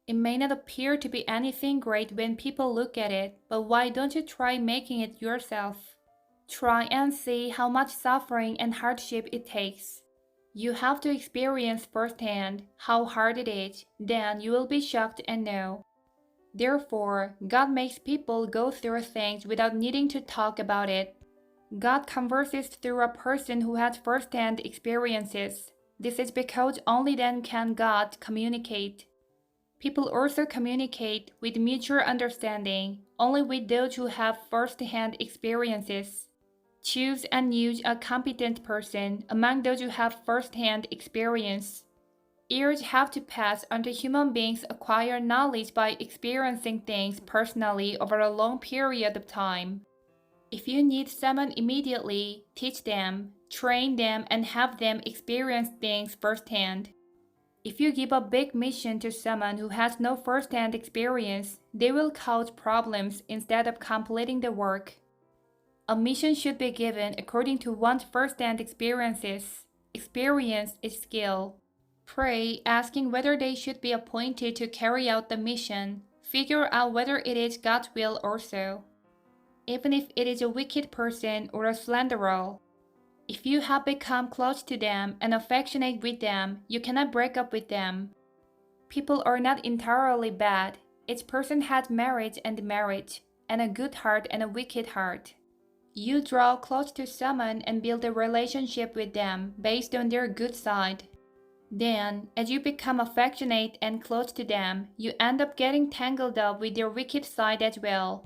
It may not appear to be anything great when people look at it, but why don't you try making it yourself? Try and see how much suffering and hardship it takes. You have to experience firsthand how hard it is, then you will be shocked and know. Therefore, God makes people go through things without needing to talk about it. God converses through a person who has first-hand experiences. This is because only then can God communicate. People also communicate with mutual understanding only with those who have first-hand experiences. Choose and use a competent person among those who have first-hand experience. Years have to pass until human beings acquire knowledge by experiencing things personally over a long period of time. If you need someone immediately, teach them, train them, and have them experience things firsthand. If you give a big mission to someone who has no first-hand experience, they will cause problems instead of completing the work. A mission should be given according to one's first-hand experiences. Experience is skill. Pray, asking whether they should be appointed to carry out the mission. Figure out whether it is God's will also. Even if it is a wicked person or a slanderer. If you have become close to them and affectionate with them, you cannot break up with them. People are not entirely bad. Each person has merit and demerit, and a good heart and a wicked heart. You draw close to someone and build a relationship with them based on their good side. Then, as you become affectionate and close to them, you end up getting tangled up with their wicked side as well.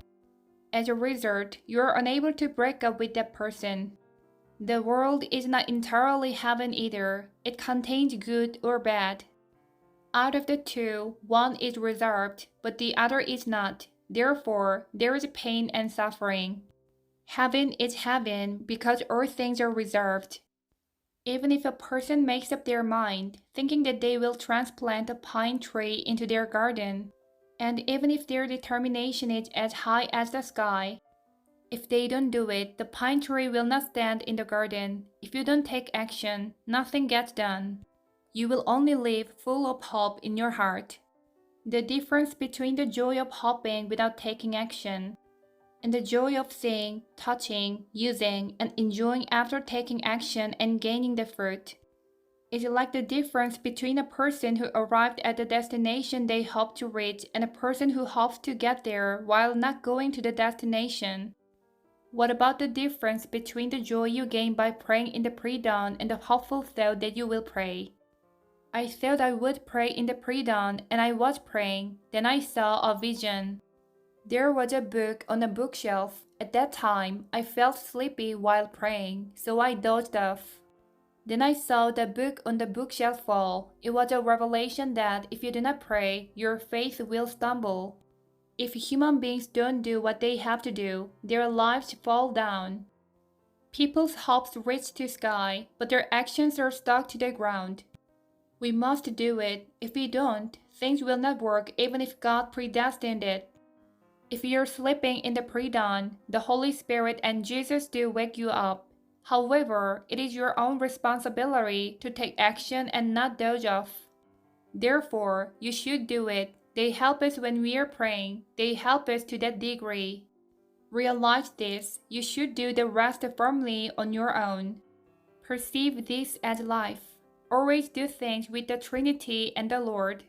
As a result, you are unable to break up with that person. The world is not entirely heaven either. It contains good or bad. Out of the two, one is reserved, but the other is not. Therefore, there is pain and suffering. Heaven is heaven because all things are reserved. Even if a person makes up their mind, thinking that they will transplant a pine tree into their garden, and even if their determination is as high as the sky, if they don't do it, the pine tree will not stand in the garden. If you don't take action, nothing gets done. You will only live full of hope in your heart. The difference between the joy of hoping without taking action and the joy of seeing, touching, using, and enjoying after taking action and gaining the fruit is like the difference between a person who arrived at the destination they hope to reach and a person who hopes to get there while not going to the destination. What about the difference between the joy you gain by praying in the Predawn and the hopeful thought that you will pray? I thought I would pray in the Predawn and I was praying, then I saw a vision. There was a book on a bookshelf. At that time, I felt sleepy while praying, so I dozed off. Then I saw the book on the bookshelf fall. It was a revelation that if you do not pray, your faith will stumble. If human beings don't do what they have to do, their lives fall down. People's hopes reach to sky, but their actions are stuck to the ground. We must do it. If we don't, things will not work even if God predestined it. If you're sleeping in the Predawn, the Holy Spirit and Jesus do wake you up. However, it is your own responsibility to take action and not doze off. Therefore, you should do it. They help us when we are praying. They help us to that degree. Realize this. You should do the rest firmly on your own. Perceive this as life. Always do things with the Trinity and the Lord.